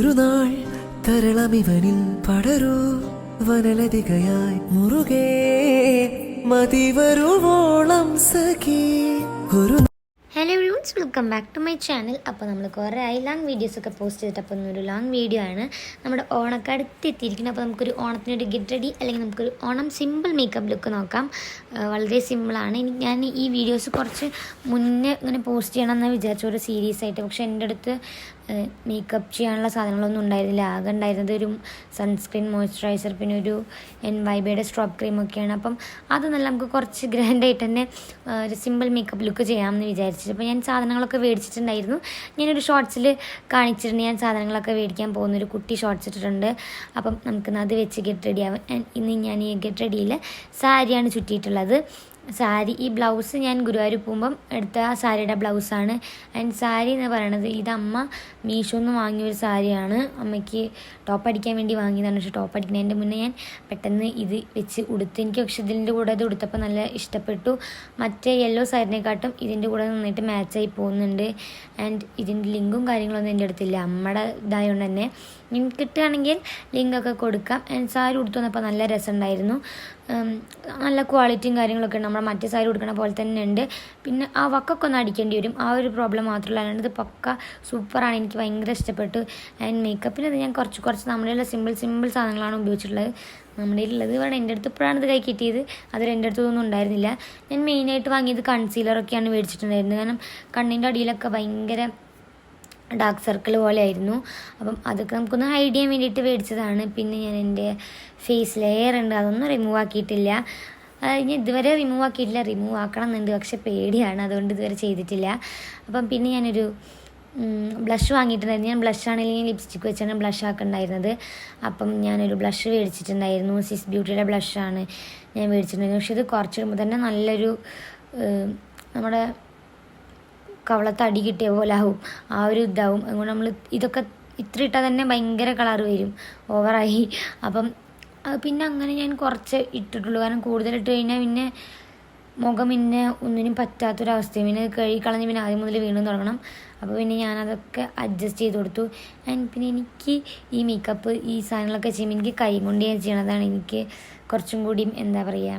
ഒരു നാൾ തരളമിവനിൽ പടരൂ വനലതികയായി മുറുകെ മതിവരുവോളം സഖി ഒരു hello everyone's, welcome back to my channel. അപ്പോൾ നമ്മൾ കുറേ ലോങ് വീഡിയോസൊക്കെ പോസ്റ്റ് ചെയ്തിട്ട് അപ്പോൾ ഇന്നൊരു ലോങ് വീഡിയോ ആണ്. നമ്മുടെ ഓണൊക്കെ അടുത്തെത്തിയിരിക്കുന്നത്. അപ്പോൾ നമുക്കൊരു ഓണത്തിനൊരു ഗെറ്റ് റെഡി അല്ലെങ്കിൽ നമുക്കൊരു ഓണം സിമ്പിൾ മേക്കപ്പ് ലുക്ക് നോക്കാം. വളരെ സിമ്പിളാണ്. ഞാൻ ഈ വീഡിയോസ് കുറച്ച് മുന്നേ ഇങ്ങനെ പോസ്റ്റ് ചെയ്യണമെന്ന് വിചാരിച്ച ഒരു സീരീസ് ആയിട്ട്, പക്ഷേ എൻ്റെ അടുത്ത് മേക്കപ്പ് ചെയ്യാനുള്ള സാധനങ്ങളൊന്നും ഉണ്ടായിരുന്നില്ല. ആകെ ഉണ്ടായിരുന്നത് ഒരു സൺസ്ക്രീൻ, മോയ്സ്ചറൈസർ, പിന്നെ ഒരു NYBയുടെ സ്ട്രോപ്പ് ക്രീമൊക്കെയാണ്. അപ്പം അതൊന്നല്ല, നമുക്ക് കുറച്ച് ഗ്രാൻഡായിട്ട് തന്നെ ഒരു സിമ്പിൾ മേക്കപ്പ് ലുക്ക് ചെയ്യാമെന്ന് വിചാരിച്ചിട്ട് അപ്പോൾ ഞാൻ സാധനങ്ങളൊക്കെ മേടിച്ചിട്ടുണ്ടായിരുന്നു. ഞാനൊരു ഷോർട്സിൽ കാണിച്ചിട്ടുണ്ട്. ഞാൻ സാധനങ്ങളൊക്കെ മേടിക്കാൻ പോകുന്നൊരു കുട്ടി ഷോർട്സ് ഇട്ടിട്ടുണ്ട്. അപ്പം നമുക്കിന്ന് അത് വെച്ച് ഗെറ്റ് റെഡി ആവാം. ഇന്ന് ഞാൻ ഈ ഗെറ്റ് റെഡിയിൽ സാരിയാണ് ചുറ്റിയിട്ടുള്ളത്. സാരി, ഈ ബ്ലൗസ് ഞാൻ ഗുരുവായൂർ പോകുമ്പം എടുത്ത ആ സാരിയുടെ ബ്ലൗസാണ്. ആൻഡ് സാരി എന്ന് പറയണത് ഇത് അമ്മ മീഷോന്ന് വാങ്ങിയൊരു സാരിയാണ്. അമ്മയ്ക്ക് ടോപ്പ് അടിക്കാൻ വേണ്ടി വാങ്ങിയതാണ്. പക്ഷേ ടോപ്പ് അടിക്കുന്നതിൻ്റെ മുന്നേ ഞാൻ പെട്ടെന്ന് ഇത് വെച്ച് ഉടുത്ത്. എനിക്ക് പക്ഷേ ഇതിൻ്റെ കൂടെ അത് ഉടുത്തപ്പോൾ നല്ല ഇഷ്ടപ്പെട്ടു. മറ്റേ യെല്ലോ സാരിനെക്കാട്ടും ഇതിൻ്റെ കൂടെ നന്നായിട്ട് മാച്ചായി പോകുന്നുണ്ട്. ആൻഡ് ഇതിൻ്റെ ലിങ്കും കാര്യങ്ങളൊന്നും എൻ്റെ അടുത്തില്ല, അമ്മയുടെ ഇതായതുകൊണ്ട് തന്നെ. നിങ്ങൾക്ക് കിട്ടുകയാണെങ്കിൽ ലിങ്കൊക്കെ കൊടുക്കാം. ആൻഡ് സാരി ഉടുത്തു വന്നപ്പോൾ നല്ല രസമുണ്ടായിരുന്നു. നല്ല ക്വാളിറ്റിയും കാര്യങ്ങളൊക്കെ ഉണ്ട്. നമ്മുടെ മറ്റേ സാരി കൊടുക്കണ പോലെ തന്നെ ഉണ്ട്. പിന്നെ ആ വക്കൊക്കെ ഒന്ന് അടിക്കേണ്ടി വരും, ആ ഒരു പ്രോബ്ലം മാത്രമല്ല. അല്ലാണ്ട് ഇത് പക്ക സൂപ്പറാണ്, എനിക്ക് ഭയങ്കര ഇഷ്ടപ്പെട്ടു. ആൻഡ് മേക്കപ്പിന് അത് ഞാൻ കുറച്ച് നമ്മുടെ സിമ്പിൾ സാധനങ്ങളാണ് ഉപയോഗിച്ചിട്ടുള്ളത്. നമ്മുടെ ഉള്ളത് വേണം. എൻ്റെ അടുത്ത് ഇപ്പോഴാണ് ഇത് കൈ കിട്ടിയത്, അതിൽ എൻ്റെ അടുത്തൊന്നും ഉണ്ടായിരുന്നില്ല. ഞാൻ മെയിനായിട്ട് വാങ്ങിയത് കൺസീലറൊക്കെയാണ് മേടിച്ചിട്ടുണ്ടായിരുന്നത്. കാരണം കണ്ണിൻ്റെ അടിയിലൊക്കെ ഭയങ്കര ഡാർക്ക് സർക്കിൾ പോലെ ആയിരുന്നു. അപ്പം അതൊക്കെ നമുക്കൊന്ന് ഹൈഡ് ചെയ്യാൻ വേണ്ടിയിട്ട് മേടിച്ചതാണ്. പിന്നെ ഞാൻ എൻ്റെ ഫേസ് ലെയർ ഉണ്ട്, അതൊന്നും റിമൂവ് ആക്കിയിട്ടില്ല. ഞാൻ ഇതുവരെ റിമൂവ് ആക്കിയിട്ടില്ല. റിമൂവ് ആക്കണം എന്നുണ്ട്, പക്ഷെ പേടിയാണ്, അതുകൊണ്ട് ഇതുവരെ ചെയ്തിട്ടില്ല. അപ്പം പിന്നെ ഞാനൊരു ബ്ലഷ് വാങ്ങിയിട്ടുണ്ടായിരുന്നു. ഞാൻ ബ്ലഷ് ആണെങ്കിൽ ലിപ്സ്റ്റിക്ക് വെച്ചാണ് ബ്ലഷ് ആക്കുന്നുണ്ടായിരുന്നത്. അപ്പം ഞാനൊരു ബ്ലഷ് മേടിച്ചിട്ടുണ്ടായിരുന്നു. സിസ് ബ്യൂട്ടിയുടെ ബ്ലഷാണ് ഞാൻ മേടിച്ചിട്ടുണ്ടായിരുന്നു. പക്ഷെ ഇത് കുറച്ചിടുമ്പോൾ തന്നെ നല്ലൊരു നമ്മുടെ കവളത്ത് അടി കിട്ടിയ പോലെ ആവും, ആ ഒരു ഇതാവും. അതുകൊണ്ട് നമ്മൾ ഇതൊക്കെ ഇത്ര ഇട്ടാൽ തന്നെ ഭയങ്കര കളർ വരും, ഓവറായി. അപ്പം പിന്നെ അങ്ങനെ ഞാൻ കുറച്ച് ഇട്ടിട്ടുള്ളൂ. കാരണം കൂടുതലിട്ട് കഴിഞ്ഞാൽ പിന്നെ മുഖം പിന്നെ ഒന്നിനും പറ്റാത്തൊരവസ്ഥയും. പിന്നെ കഴുകിക്കളഞ്ഞ് പിന്നെ ആദ്യം മുതൽ വീണ്ടും തുടങ്ങണം. അപ്പോൾ പിന്നെ ഞാനതൊക്കെ അഡ്ജസ്റ്റ് ചെയ്ത് കൊടുത്തു. ആൻഡ് പിന്നെ എനിക്ക് ഈ മേക്കപ്പ് ഈ സാധനങ്ങളൊക്കെ ചെയ്യുമ്പോൾ എനിക്ക് കൈ കൊണ്ട് ഞാൻ ചെയ്യണതാണ് എനിക്ക് കുറച്ചും കൂടിയും എന്താ പറയുക,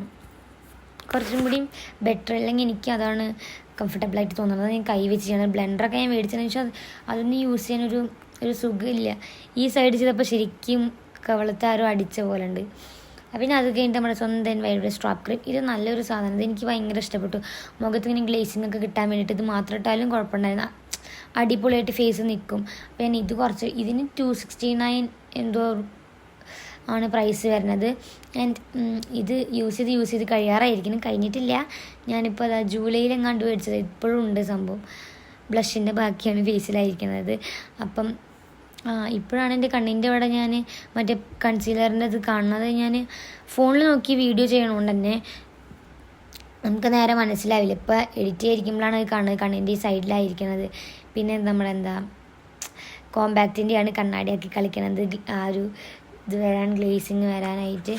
കുറച്ചും കൂടിയും ബെറ്റർ. അല്ലെങ്കിൽ എനിക്ക് അതാണ് കംഫർട്ടബിളായിട്ട് തോന്നുന്നത്. ഞാൻ കൈ വെച്ച് ചെയ്യണം. ബ്ലെൻഡറൊക്കെ ഞാൻ മേടിച്ചതിന് ശേഷം അതൊന്നും യൂസ് ചെയ്യാനൊരു സുഖമില്ല. ഈ സൈഡ് ചെയ്തപ്പോൾ ശരിക്കും കവളത്ത് ആരും അടിച്ച പോലെ ഉണ്ട്. പിന്നെ അത് കഴിഞ്ഞിട്ട് നമ്മുടെ സ്വന്തം NYBയുടെ സ്ട്രോപ്പ് ക്രീം, ഇത് നല്ലൊരു സാധനം. ഇത് എനിക്ക് ഭയങ്കര ഇഷ്ടപ്പെട്ടു. മുഖത്ത് ഇങ്ങനെ ഗ്ലേസിംഗ് ഒക്കെ കിട്ടാൻ വേണ്ടിയിട്ട് ഇത് മാത്രം ഇട്ടാലും കുഴപ്പമുണ്ടായിരുന്നു, അടിപൊളിയായിട്ട് ഫേസ് നിൽക്കും. അപ്പോൾ ഞാൻ ഇത് കുറച്ച്, ഇതിന് 269 എന്തോ ആണ് പ്രൈസ് വരുന്നത്. ആൻഡ് ഇത് യൂസ് ചെയ്ത് കഴിയാറായിരിക്കണം, കഴിഞ്ഞിട്ടില്ല. ഞാനിപ്പോൾ അതാ ജൂലൈയിലെങ്ങാണ്ട് മേടിച്ചത്, ഇപ്പോഴും ഉണ്ട് സംഭവം. ബ്ലഷിൻ്റെ ബാക്കിയാണ് ഫേസിലായിരിക്കുന്നത്. അപ്പം ഇപ്പോഴാണ് എൻ്റെ കണ്ണിൻ്റെ അവിടെ ഞാൻ മറ്റേ കൺസീലറിൻ്റെ ഇത് കാണുന്നത്. ഞാൻ ഫോണിൽ നോക്കി വീഡിയോ ചെയ്യണോണ്ട് തന്നെ നമുക്ക് നേരെ മനസ്സിലാവില്ല. ഇപ്പോൾ എഡിറ്റ് ചെയ്തിരിക്കുമ്പോഴാണ് അത് കാണുന്നത്, കണ്ണിൻ്റെ ഈ സൈഡിലായിരിക്കുന്നത്. പിന്നെ നമ്മളെന്താ കോമ്പാക്റ്റിൻ്റെയാണ് കണ്ണാടിയാക്കി കളിക്കണത്, ആ ഒരു ഇത് വരാൻ, ഗ്ലേസിങ് വരാനായിട്ട്.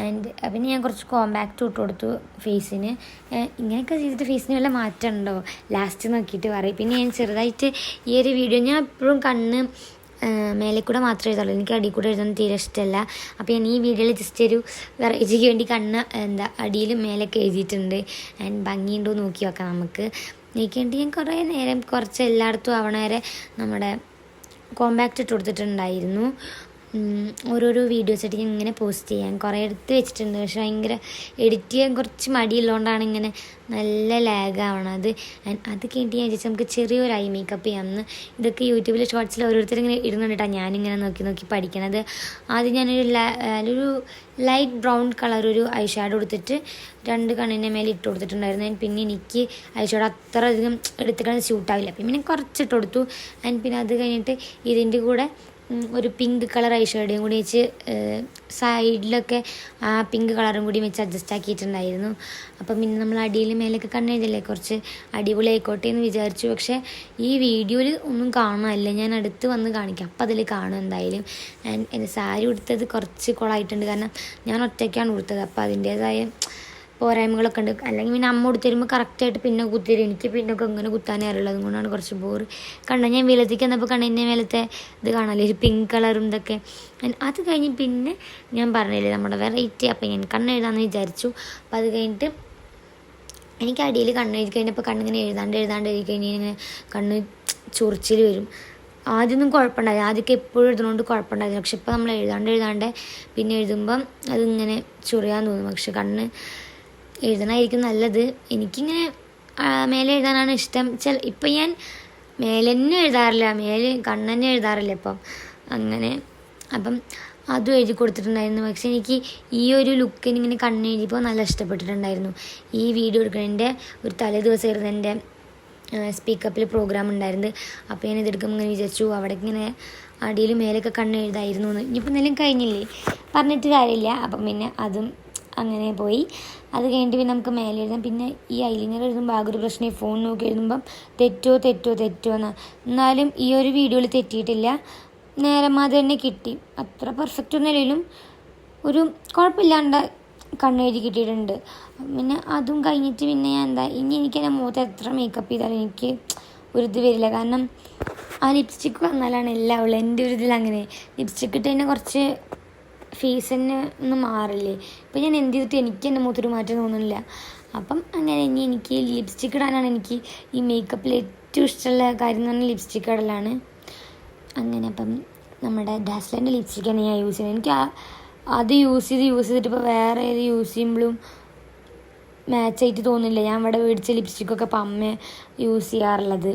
ആൻഡ് പിന്നെ ഞാൻ കുറച്ച് കോമ്പാക്റ്റ് ഇട്ട് കൊടുത്തു ഫേസിന്. ഇങ്ങനെയൊക്കെ ചെയ്തിട്ട് ഫേസിന് വല്ല മാറ്റം ഉണ്ടോ ലാസ്റ്റ് നോക്കിയിട്ട് പറയും. പിന്നെ ഞാൻ ചെറുതായിട്ട് ഈ ഒരു വീഡിയോ ഞാൻ എപ്പോഴും കണ്ണ് മേലെ കൂടെ മാത്രമേ എഴുതുള്ളൂ, എനിക്ക് അടിയിൽ കൂടെ എഴുതാൻ തീരെ ഇഷ്ടമല്ല. അപ്പോൾ ഞാൻ ഈ വീഡിയോയിൽ ജസ്റ്റ് ഒരു വെറൈറ്റിക്ക് വേണ്ടി കണ്ണ് അടിയിലും മേലൊക്കെ എഴുതിയിട്ടുണ്ട്. ആൻഡ് ഭംഗിയുണ്ടോ നോക്കി വെക്കാം നമുക്ക്. എനിക്ക് ഞാൻ കുറേ നേരം കുറച്ച് എല്ലായിടത്തും ആവണ വരെ നമ്മുടെ കോമ്പാക്റ്റ് ഇട്ട് കൊടുത്തിട്ടുണ്ടായിരുന്നു. ഓരോരോ വീഡിയോസായിട്ട് ഞാൻ ഇങ്ങനെ പോസ്റ്റ് ചെയ്യാൻ കുറേ എടുത്ത് വെച്ചിട്ടുണ്ട്. പക്ഷെ ഭയങ്കര എഡിറ്റ് ചെയ്യാൻ കുറച്ച് മടിയുള്ളതുകൊണ്ടാണ് ഇങ്ങനെ നല്ല ലാഗാവണത്. അത് കഴിഞ്ഞിട്ട് ഞാൻ വിചാരിച്ചു നമുക്ക് ചെറിയൊരു ഐ മേക്കപ്പ് ചെയ്യാമെന്ന്. ഇതൊക്കെ യൂട്യൂബിലെ ഷോർട്സിൽ ഓരോരുത്തരിങ്ങനെ ഇടുന്നുണ്ടിട്ടാണ് ഞാനിങ്ങനെ നോക്കി പഠിക്കണത്. ആദ്യം ഞാനൊരു ലൈറ്റ് ബ്രൗൺ കളർ ഒരു ഐ ഷാഡോ എടുത്തിട്ട് 2 കണ്ണിൻ്റെ മേലെ ഇട്ട് കൊടുത്തിട്ടുണ്ടായിരുന്നു. പിന്നെ എനിക്ക് ഐ ഷാഡോ അത്ര അധികം എടുത്തിട്ട് സ്യൂട്ടാവില്ല, പിന്നെ കുറച്ചിട്ട് കൊടുത്തു. പിന്നെ അത് കഴിഞ്ഞിട്ട് ഇതിൻ്റെ കൂടെ ഒരു പിങ്ക് കളർ ഐ ഷാഡോയും കൂടി വെച്ച് സൈഡിലൊക്കെ ആ പിങ്ക് കളറും കൂടി വെച്ച് അഡ്ജസ്റ്റ് ആക്കിയിട്ടുണ്ടായിരുന്നു. അപ്പം പിന്നെ നമ്മൾ അടിയിൽ മേലൊക്കെ കണ്ണെഴുതല്ലേ, കുറച്ച് അടിപൊളി ആയിക്കോട്ടെ എന്ന് വിചാരിച്ചു. പക്ഷേ ഈ വീഡിയോയിൽ ഒന്നും കാണാനില്ല, ഞാൻ അടുത്ത് വന്ന് കാണിക്കാം, അപ്പം അതിൽ കാണും എന്തായാലും. എൻ്റെ സാരി ഉടുത്തത് കുറച്ച് കുളമായിട്ടുണ്ട്, കാരണം ഞാൻ ഒറ്റയ്ക്കാണ് ഉടുത്തത്. അപ്പോൾ അതിൻ്റേതായ പോരായ്മകളൊക്കെ ഉണ്ട്. അല്ലെങ്കിൽ പിന്നെ അമ്മ കൊടുത്തരുമ്പോൾ കറക്റ്റായിട്ട് പിന്നെ കുത്തിരും. എനിക്ക് പിന്നൊക്കെ ഇങ്ങനെ കുത്താനേ അറിയുള്ളൂ. അതുകൊണ്ടാണ് കുറച്ച് ബോറ്. കണ്ട ഞാൻ വെയിലത്തേക്ക് വന്നപ്പോൾ കണ്ണിൻ്റെ മേലത്തെ ഇത് കാണാമല്ലേ, ഒരു പിങ്ക് കളറും ഇതൊക്കെ. അത് കഴിഞ്ഞ് പിന്നെ ഞാൻ പറഞ്ഞില്ലേ നമ്മുടെ വെറൈറ്റി. അപ്പം ഞാൻ കണ്ണെഴുതാമെന്ന് വിചാരിച്ചു. അപ്പം അത് കഴിഞ്ഞിട്ട് എനിക്ക് അടിയിൽ കണ്ണെഴുതി കഴിഞ്ഞപ്പോൾ കണ്ണിങ്ങനെ എഴുതാണ്ട് എഴുതി കഴിഞ്ഞാൽ ഇങ്ങനെ കണ്ണ് ചൊറിച്ചിൽ വരും. ആദ്യമൊന്നും കുഴപ്പമുണ്ടായില്ല, ആദ്യമൊക്കെ എപ്പോഴും എഴുതുന്നതുകൊണ്ട് കുഴപ്പമുണ്ടായിരുന്നു. പക്ഷെ ഇപ്പോൾ നമ്മൾ എഴുതാണ്ട് പിന്നെ എഴുതുമ്പം അതിങ്ങനെ ചൊറിയാൻ തോന്നും. പക്ഷെ കണ്ണ് എഴുതണമായിരിക്കും നല്ലത്. എനിക്കിങ്ങനെ മേലെ എഴുതാനാണ് ഇഷ്ടം. ഇപ്പം ഞാൻ മേലെ തന്നെ എഴുതാറില്ല, കണ്ണ് തന്നെ എഴുതാറില്ല ഇപ്പം അങ്ങനെ. അപ്പം അതും എഴുതി കൊടുത്തിട്ടുണ്ടായിരുന്നു. പക്ഷെ എനിക്ക് ഈ ഒരു ലുക്കിന് ഇങ്ങനെ കണ്ണെഴുതിയപ്പോൾ നല്ല ഇഷ്ടപ്പെട്ടിട്ടുണ്ടായിരുന്നു. ഈ വീഡിയോ എടുക്കുന്നതിൻ്റെ ഒരു തലേ ദിവസമായിരുന്നു എൻ്റെ സ്പീക്കപ്പിൽ പ്രോഗ്രാം ഉണ്ടായിരുന്നത്. അപ്പോൾ ഞാൻ ഇതെടുക്കുമ്പോൾ ഇങ്ങനെ വിചാരിച്ചു അവിടെ ഇങ്ങനെ അടിയിൽ മേലൊക്കെ കണ്ണെഴുതായിരുന്നു എന്ന്. ഇനിയിപ്പോൾ എന്തെങ്കിലും കഴിഞ്ഞില്ലേ, പറഞ്ഞിട്ട് കാര്യമില്ല. അപ്പം പിന്നെ അതും അങ്ങനെ പോയി. അത് കഴിഞ്ഞിട്ട് പിന്നെ നമുക്ക് മേലെ എഴുതാം. പിന്നെ ഈ ഐലൈനർ എഴുതുമ്പോൾ ആകെ ഒരു പ്രശ്നം, ഈ ഫോൺ നോക്കി എഴുതുമ്പം തെറ്റോ എന്നാണ്. എന്നാലും ഈ ഒരു വീഡിയോയിൽ തെറ്റിയിട്ടില്ല, നേരമാതെ തന്നെ കിട്ടി. അത്ര പെർഫെക്റ്റ് ഒന്നുമില്ലെങ്കിലും ഒരു കുഴപ്പമില്ലാണ്ട് കണ്ണെഴുതി കിട്ടിയിട്ടുണ്ട്. പിന്നെ അതും കഴിഞ്ഞിട്ട് പിന്നെ ഞാൻ ഇനി എനിക്ക് എൻ്റെ മുഖത്ത് എത്ര മേക്കപ്പ് ചെയ്താലും എനിക്ക് ഒരു ഇത് വരില്ല. കാരണം ആ ലിപ്സ്റ്റിക്ക് വന്നാലാണ് എല്ലാം ഉള്ളത്. എൻ്റെ ഒരു ഇതിലങ്ങനെ ലിപ്സ്റ്റിക്ക് ഇട്ട് തന്നെ കുറച്ച് ഫേസ് തന്നെ ഒന്നും മാറില്ലേ. ഇപ്പം ഞാൻ എന്ത് ചെയ്തിട്ട് എനിക്ക് എൻ്റെ മുഖത്തൊരു മാറ്റം തോന്നുന്നില്ല. അപ്പം അങ്ങനെ ഇനി എനിക്ക് ലിപ്സ്റ്റിക്ക് ഇടാനാണ് എനിക്ക് ഈ മേക്കപ്പിൽ ഏറ്റവും ഇഷ്ടമുള്ള കാര്യം എന്ന് പറഞ്ഞാൽ ലിപ്സ്റ്റിക്ക് ഇടലാണ്. അങ്ങനെ അപ്പം നമ്മുടെ ഡാസ്ലറിൻ്റെ ലിപ്സ്റ്റിക്കാണ് ഞാൻ യൂസ് ചെയ്യുന്നത്. എനിക്ക് അത് യൂസ് ചെയ്തിട്ട് ഇപ്പോൾ വേറെ ഏത് യൂസ് ചെയ്യുമ്പോഴും മാച്ചായിട്ട് തോന്നില്ല. ഞാൻ ഇവിടെ മേടിച്ച ലിപ്സ്റ്റിക്കൊക്കെ ഇപ്പം അമ്മ യൂസ് ചെയ്യാറുള്ളത്.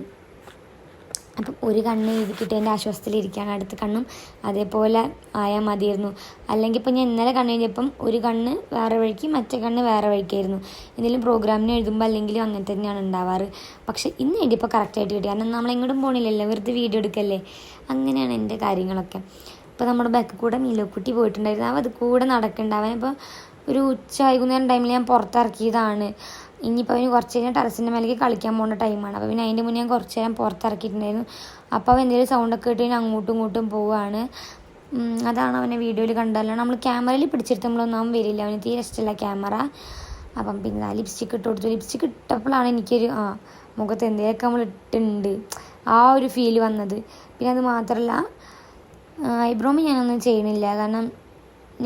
അപ്പം ഒരു കണ്ണ് എഴുതിക്കിട്ട് എൻ്റെ ആശ്വാസത്തിലിരിക്കുകയാണ്, അടുത്ത കണ്ണും അതേപോലെ ആയാൽ മതിയായിരുന്നു. അല്ലെങ്കിൽ ഇപ്പം ഞാൻ ഇന്നലെ കണ്ണ് എഴുതിയപ്പം ഒരു കണ്ണ് വേറെ വഴിക്ക് മറ്റേ കണ്ണ് വേറെ വഴിക്കായിരുന്നു. എന്തെങ്കിലും പ്രോഗ്രാമിന് എഴുതുമ്പോൾ അല്ലെങ്കിലും അങ്ങനെ തന്നെയാണ് ഉണ്ടാവാറ്. പക്ഷേ ഇന്ന് എഴുതിയപ്പോൾ കറക്റ്റായിട്ട് കിട്ടി. കാരണം നമ്മളെങ്ങോട്ടും പോകണില്ലല്ലോ, വെറുതെ വീഡിയോ എടുക്കല്ലേ. അങ്ങനെയാണ് എൻ്റെ കാര്യങ്ങളൊക്കെ. ഇപ്പോൾ നമ്മുടെ ബാക്കിൽ കൂടെ നീലക്കുട്ടി പോയിട്ടുണ്ടായിരുന്നു. അവൻ അത് കൂടെ നടക്കുന്നുണ്ടാവാൻ. ഇപ്പോൾ ഒരു വൈകുന്നേരം ടൈമിൽ ഞാൻ പുറത്തിറക്കിയതാണ്. ഇനിയിപ്പോൾ അവന് കുറച്ച് കഴിഞ്ഞാൽ ടെറസിൻ്റെ മേലേക്ക് കളിക്കാൻ പോകുന്ന ടൈമാണ്. അപ്പോൾ പിന്നെ അതിൻ്റെ മുന്നേ ഞാൻ കുറച്ച് നേരം പുറത്തിറക്കിയിട്ടുണ്ടായിരുന്നു. അപ്പോൾ അവൻ എന്തെങ്കിലും സൗണ്ടൊക്കെ ഇട്ട് കഴിഞ്ഞാൽ അങ്ങോട്ടും ഇങ്ങോട്ടും പോവുകയാണ്. അതാണ് അവനെ വീഡിയോയിൽ കണ്ടല്ലോ. നമ്മൾ ക്യാമറയിൽ പിടിച്ചെടുത്തുമ്പോഴൊന്നും അവൻ വരില്ല, അവന് തീരെ ഇഷ്ടമില്ല ക്യാമറ. അപ്പം പിന്നെ ലിപ്സ്റ്റിക്ക് ഇട്ട് കൊടുത്തു. ലിപ്സ്റ്റിക്ക് ഇട്ടപ്പോഴാണ് എനിക്കൊരു മുഖത്ത് എന്തെങ്കിലുമൊക്കെ നമ്മൾ ഇട്ടുണ്ട് ആ ഒരു ഫീല് വന്നത്. പിന്നെ അത് മാത്രമല്ല ഐബ്രോമി ഞാനൊന്നും ചെയ്യണില്ല. കാരണം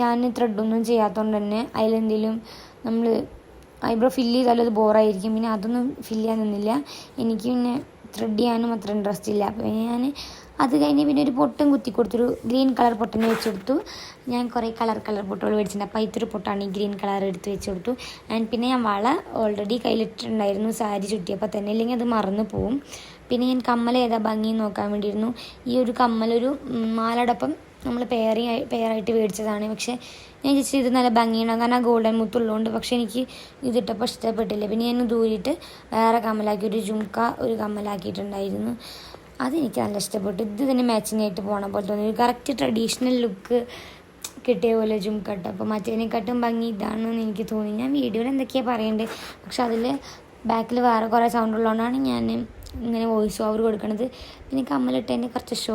ഞാൻ ത്രെഡൊന്നും ചെയ്യാത്തതുകൊണ്ട് തന്നെ അതിലെന്തെങ്കിലും നമ്മൾ ഐബ്രോ ഫില്ല് ചെയ്താലും അത് ബോറായിരിക്കും. പിന്നെ അതൊന്നും ഫില്ല് ചെയ്യാൻ നിന്നില്ല. എനിക്ക് പിന്നെ ത്രെഡ് ചെയ്യാനും അത്ര ഇൻട്രസ്റ്റ് ഇല്ല. അപ്പോൾ ഞാൻ അത് കഴിഞ്ഞ് പിന്നെ ഒരു പൊട്ടും കുത്തി കൊടുത്തൊരു ഗ്രീൻ കളർ പൊട്ടിനെ വെച്ച് കൊടുത്തു. ഞാൻ കുറേ കളർ പൊട്ടുകൾ മേടിച്ചിട്ടുണ്ട്. അപ്പോൾ ഇത്തൊരു പൊട്ടാണ് ഈ ഗ്രീൻ കളർ എടുത്ത് വെച്ച് കൊടുത്തു. ആൻഡ് പിന്നെ ഞാൻ വള ഓൾറെഡി കയ്യിലിട്ടിട്ടുണ്ടായിരുന്നു സാരി ചുറ്റിയപ്പോൾ തന്നെ, ഇല്ലെങ്കിൽ അത് മറന്നു പോവും. പിന്നെ ഞാൻ കമ്മൽ ഏതാ ഭംഗി നോക്കാൻ വേണ്ടിയിരുന്നു. ഈ ഒരു കമ്മലൊരു മാലയോടൊപ്പം നമ്മൾ പെയറായിട്ട് മേടിച്ചതാണ്. പക്ഷേ ഞാൻ ചേച്ചി ഇത് നല്ല ഭംഗിയുണ്ടാകും, കാരണം ഗോൾഡൻ മുത്തുള്ളതുകൊണ്ട്. പക്ഷേ എനിക്ക് ഇതിട്ടപ്പോൾ ഇഷ്ടപ്പെട്ടില്ല. പിന്നെ ഞാൻ ദൂരിയിട്ട് വേറെ കമ്മലാക്കി, ഒരു ജുംക്ക ഒരു കമ്മലാക്കിയിട്ടുണ്ടായിരുന്നു. അതെനിക്ക് നല്ല ഇഷ്ടപ്പെട്ടു. ഇത് തന്നെ മാച്ചിങ് ആയിട്ട് പോകണ പോലെ തോന്നി. ഒരു കറക്റ്റ് ട്രഡീഷണൽ ലുക്ക് കിട്ടിയ പോലെ ജുംക്കട്ട്. അപ്പോൾ മറ്റേതിനെക്കാട്ടും ഭംഗി ഇതാണെന്ന് എനിക്ക് തോന്നി. ഞാൻ വീഡിയോയിൽ എന്തൊക്കെയാണ് പറയേണ്ടത്, പക്ഷെ അതിൽ ബാക്കിൽ വേറെ കുറേ സൗണ്ട് ഉള്ളതുകൊണ്ടാണ് ഞാൻ ഇങ്ങനെ വോയിസ് ഓവർ കൊടുക്കണത്. പിന്നെ കമ്മലിട്ടതിൻ്റെ കുറച്ച്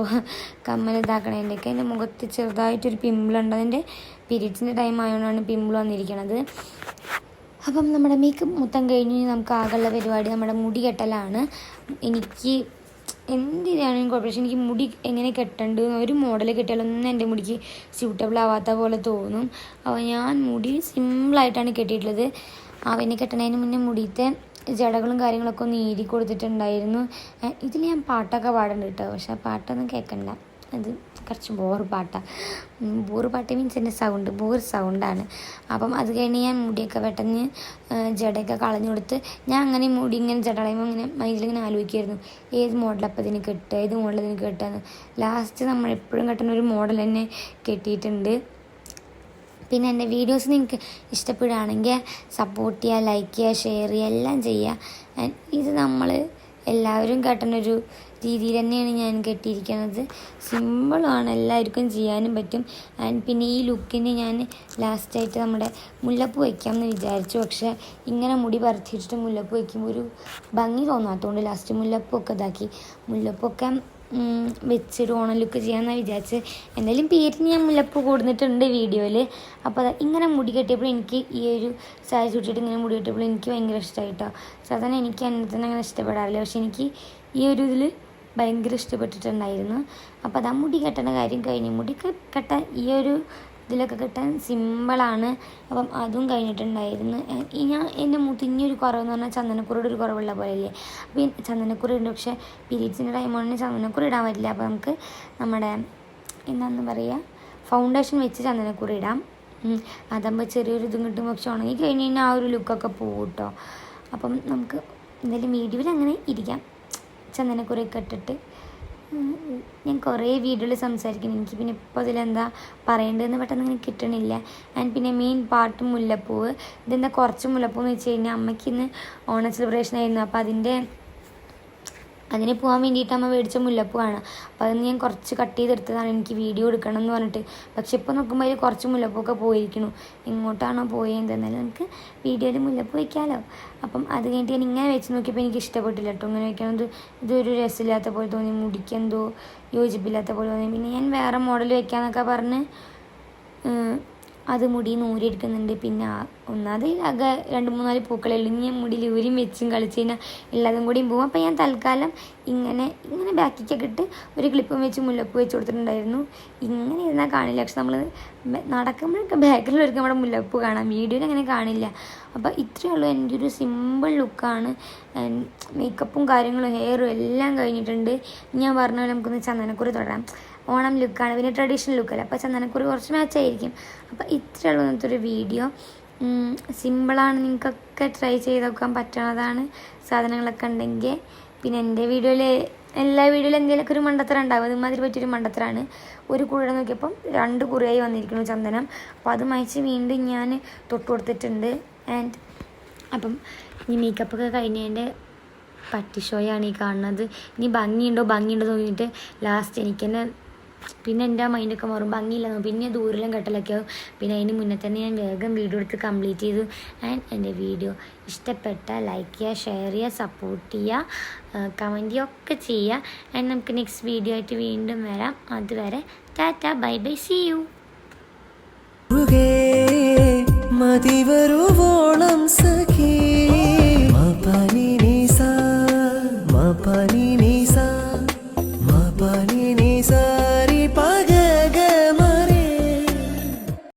കമ്മൽ ഇതാക്കണതിൻ്റെയൊക്കെ എൻ്റെ മുഖത്ത് ചെറുതായിട്ടൊരു പിമ്പിളുണ്ട്. അതിൻ്റെ പീരീഡ്സിൻ്റെ ടൈം ആയതുകൊണ്ടാണ് പിമ്പിൾ വന്നിരിക്കണത്. അപ്പം നമ്മുടെ മേക്കപ്പ് മൊത്തം കഴിഞ്ഞ് നമുക്ക് ആകെയുള്ള പരിപാടി നമ്മുടെ മുടി കെട്ടലാണ്. എനിക്ക് എന്തിനാണെങ്കിലും കുഴപ്പമില്ല, എനിക്ക് മുടി എങ്ങനെ കെട്ടേണ്ടത് ഒരു മോഡൽ കെട്ടിയാലൊന്നും എൻ്റെ മുടിക്ക് സ്യൂട്ടബിൾ ആവാത്ത പോലെ തോന്നും. അപ്പോൾ ഞാൻ മുടി സിമ്പിളായിട്ടാണ് കെട്ടിയിട്ടുള്ളത്. അവനെ കെട്ടണതിന് മുന്നേ മുടിയത്തെ ജടകളും കാര്യങ്ങളൊക്കെ ഒന്ന് ഈരി കൊടുത്തിട്ടുണ്ടായിരുന്നു. ഇതിൽ ഞാൻ പാട്ടൊക്കെ പാടുന്നുണ്ട് കേട്ടോ, പക്ഷെ ആ പാട്ടൊന്നും കേൾക്കണ്ട, അത് കുറച്ച് ബോറ് പാട്ട് മീൻസ് എൻ്റെ ബോർ സൗണ്ടാണ്. അപ്പം അത് കഴിഞ്ഞ് ഞാൻ മുടിയൊക്കെ പെട്ടെന്ന് ജടയൊക്കെ കളഞ്ഞു കൊടുത്ത് ഞാൻ അങ്ങനെ മുടി ഇങ്ങനെ ജടകളയുമ്പോൾ ഇങ്ങനെ മൈൻഡിലിങ്ങനെ ആലോചിക്കുമായിരുന്നു ഏത് മോഡലപ്പം ഇതിന് കെട്ടുക, ഏത് മോഡൽ ഇതിന് കെട്ടുകയെന്ന്. ലാസ്റ്റ് നമ്മൾ എപ്പോഴും കെട്ടുന്ന ഒരു മോഡൽ തന്നെ കെട്ടിയിട്ടുണ്ട്. പിന്നെ എൻ്റെ വീഡിയോസ് നിങ്ങൾക്ക് ഇഷ്ടപ്പെടുകയാണെങ്കിൽ സപ്പോർട്ട് ചെയ്യുക, ലൈക്ക് ചെയ്യുക, ഷെയർ ചെയ്യുക, എല്ലാം ചെയ്യുക. ഇത് നമ്മൾ എല്ലാവരും കെട്ടുന്നൊരു രീതിയിൽ തന്നെയാണ് ഞാൻ കെട്ടിയിരിക്കുന്നത്. സിമ്പിളാണ്, എല്ലാവർക്കും ചെയ്യാനും പറ്റും. ആൻഡ് പിന്നെ ഈ ലുക്കിന് ഞാൻ ലാസ്റ്റായിട്ട് നമ്മുടെ മുല്ലപ്പൂ വയ്ക്കാമെന്ന് വിചാരിച്ചു. പക്ഷേ ഇങ്ങനെ മുടി പറിച്ചിട്ട് മുല്ലപ്പൂ വയ്ക്കുമ്പോൾ ഒരു ഭംഗി തോന്നാത്തതുകൊണ്ട് ലാസ്റ്റ് മുല്ലപ്പൂ ഒക്കെ ഇതാക്കി. മുല്ലപ്പൂ ഒക്കെ വെച്ചൊരു ഓണം ലുക്ക് ചെയ്യാമെന്നാണ് വിചാരിച്ച്. എന്തായാലും പേരിന് ഞാൻ മുല്ലപ്പൂ കൊടുത്തിട്ടുണ്ട് വീഡിയോയിൽ. അപ്പോൾ അത് ഇങ്ങനെ മുടി കെട്ടിയപ്പോൾ എനിക്ക് ഈ ഒരു സാരി ചുട്ടിട്ട് ഇങ്ങനെ മുടി കെട്ടിയപ്പോൾ എനിക്ക് ഭയങ്കര ഇഷ്ടമായിട്ടോ. സാധാരണ എനിക്ക് എന്നെ തന്നെ അങ്ങനെ ഇഷ്ടപ്പെടാറില്ല, പക്ഷെ എനിക്ക് ഈ ഒരു ഇതിൽ ഭയങ്കര ഇഷ്ടപ്പെട്ടിട്ടുണ്ടായിരുന്നു. അപ്പോൾ അത് ആ മുടി കെട്ടേണ്ട കാര്യം കഴിഞ്ഞു. മുടി കെട്ടാൻ ഈ ഒരു ഇതിലൊക്കെ കെട്ടാൻ സിമ്പിളാണ്. അപ്പം അതും കഴിഞ്ഞിട്ടുണ്ടായിരുന്നു. ഞാൻ എൻ്റെ മുത്തിഞ്ഞൊരു കുറവെന്ന് പറഞ്ഞാൽ ചന്ദനക്കുറിയുടെ ഒരു കുറവുള്ള പോലെയല്ലേ. അപ്പോൾ ഈ ചന്ദനക്കുറി ഉണ്ട്, പക്ഷേ പീരീഡ്സിൻ്റെ ടൈമാണെങ്കിൽ ചന്ദനക്കുറി ഇടാൻ പറ്റില്ല. അപ്പോൾ നമുക്ക് നമ്മുടെ എന്താണെന്ന് പറയുക, ഫൗണ്ടേഷൻ വെച്ച് ചന്ദനക്കുറി ഇടാം. അതാകുമ്പോൾ ചെറിയൊരു ഇതും കിട്ടും. പക്ഷെ ഉണങ്ങി കഴിഞ്ഞ് കഴിഞ്ഞാൽ ആ ഒരു ലുക്കൊക്കെ പോകും കേട്ടോ. അപ്പം നമുക്ക് എന്തായാലും വീഡിയോയിൽ അങ്ങനെ ഇരിക്കാം ചന്ദനക്കുറിയൊക്കെ ഇട്ടിട്ട്. ഞാൻ കുറേ വീഡിയോയിൽ സംസാരിക്കുന്നു, എനിക്ക് പിന്നെ ഇപ്പോൾ അതിലെന്താ പറയേണ്ടതെന്ന് പെട്ടെന്ന് ഇങ്ങനെ കിട്ടണില്ല. ആൻഡ് പിന്നെ മെയിൻ പാട്ട് മുല്ലപ്പൂവ്. ഇതെന്താ കുറച്ച് മുല്ലപ്പൂ എന്ന് വെച്ച് കഴിഞ്ഞാൽ അമ്മയ്ക്ക് ഇന്ന് ഓണം സെലിബ്രേഷൻ ആയിരുന്നു. അപ്പോൾ അതിന് പോകാൻ വേണ്ടിയിട്ട് അമ്മ മേടിച്ച മുല്ലപ്പൂവാണ്. അപ്പോൾ അതിന് ഞാൻ കുറച്ച് കട്ട് ചെയ്തെടുത്തതാണ് എനിക്ക് വീഡിയോ എടുക്കണം എന്ന് പറഞ്ഞിട്ട്. പക്ഷെ ഇപ്പോൾ നോക്കുമ്പോൾ അതിൽ കുറച്ച് മുല്ലപ്പൂക്കെ പോയിരിക്കണു. എങ്ങോട്ടാണോ പോയത് എന്നാലും നമുക്ക് വീഡിയോയിൽ മുല്ലപ്പൂ വയ്ക്കാമല്ലോ. അപ്പം അത് കഴിഞ്ഞിട്ട് ഞാൻ ഇങ്ങനെ വെച്ച് നോക്കിയപ്പോൾ എനിക്ക് ഇഷ്ടപ്പെട്ടില്ല കേട്ടോ. ഇങ്ങനെ വയ്ക്കണത് ഇതൊരു രസമില്ലാത്ത പോലെ തോന്നി, മുടിക്കെന്തോ യോജിപ്പില്ലാത്ത പോലെ തോന്നി. പിന്നെ ഞാൻ വേറെ മോഡൽ വയ്ക്കാമെന്നൊക്കെ പറഞ്ഞ് അത് മുടി നൂരെടുക്കുന്നുണ്ട്. പിന്നെ ഒന്നാമത് ആകെ 2-3 പൂക്കളുള്ളൂ. ഇനി മുടിയിൽ ഊരിയും വെച്ചും കളിച്ച് കഴിഞ്ഞാൽ എല്ലാതും കൂടിയും പോകും. അപ്പോൾ ഞാൻ തൽക്കാലം ഇങ്ങനെ ബാക്കിക്കൊക്കെ ഇട്ട് ഒരു ക്ലിപ്പും വെച്ച് മുല്ലപ്പൂ വെച്ച് കൊടുത്തിട്ടുണ്ടായിരുന്നു. ഇങ്ങനെ ഇരുന്നാൽ കാണില്ല, പക്ഷെ നമ്മൾ നടക്കുമ്പോഴൊക്കെ ബാക്കിലുള്ളവർക്ക് നമ്മുടെ മുല്ലപ്പൂ കാണാം, വീഡിയോയിൽ അങ്ങനെ കാണില്ല. അപ്പോൾ ഇത്രയേ ഉള്ളൂ എൻ്റെ ഒരു സിമ്പിൾ ലുക്കാണ്. മേക്കപ്പും കാര്യങ്ങളും ഹെയറും എല്ലാം കഴിഞ്ഞിട്ടുണ്ട്. ഞാൻ പറഞ്ഞ പോലെ നമുക്കൊന്ന് ചന്ദനക്കുറി തൊടാം. ഓണം ലുക്കാണ്, പിന്നെ ട്രഡീഷണൽ ലുക്കല്ല, അപ്പോൾ ചന്ദനക്കുറി കുറച്ച് മാച്ചായിരിക്കും. അപ്പോൾ ഇത്രയേ ഉള്ളൂ ഇന്നത്തെ ഒരു വീഡിയോ. സിമ്പിളാണ്, നിങ്ങൾക്കൊക്കെ ട്രൈ ചെയ്ത് നോക്കാൻ പറ്റുന്നതാണ് സാധനങ്ങളൊക്കെ ഉണ്ടെങ്കിൽ. പിന്നെ എൻ്റെ വീഡിയോയിൽ എല്ലാ വീഡിയോയിലും എന്തെങ്കിലുമൊക്കെ ഒരു മണ്ടത്തരം ഉണ്ടാവും. അതുമാതിരി പറ്റിയൊരു മണ്ടത്തരമാണ്. ഒരു കുറി നോക്കിയപ്പം 2 കുറിയായി വന്നിരിക്കുന്നു ചന്ദനം. അപ്പോൾ അത് മായ്ച്ച് വീണ്ടും ഞാൻ തൊട്ട് കൊടുത്തിട്ടുണ്ട്. ആൻഡ് അപ്പം ഈ മേക്കപ്പൊക്കെ കഴിഞ്ഞതിൻ്റെ പട്ടി ഷോയാണ് ഈ കാണുന്നത്. ഇനി ഭംഗിയുണ്ടോ തോന്നിയിട്ട് ലാസ്റ്റ് എനിക്ക് തന്നെ പിന്നെ എൻ്റെ മൈൻഡൊക്കെ മാറും. ഭംഗിയില്ല, പിന്നെ ദൂരെല്ലാം കെട്ടലൊക്കെ ആവും. പിന്നെ അതിന് മുന്നേ തന്നെ ഞാൻ വേഗം വീഡിയോ എടുത്ത് കംപ്ലീറ്റ് ചെയ്തു. ആൻഡ് എൻ്റെ വീഡിയോ ഇഷ്ടപ്പെട്ട ലൈക്ക് ചെയ്യുക, ഷെയർ ചെയ്യുക, സപ്പോർട്ട് ചെയ്യുക, കമൻറ്റ് ചെയ്യുക ഒക്കെ ചെയ്യുക. ആൻഡ് നമുക്ക് നെക്സ്റ്റ് വീഡിയോ ആയിട്ട് വീണ്ടും വരാം. അതുവരെ tata, bye bye, see you. മതി വരുവോളം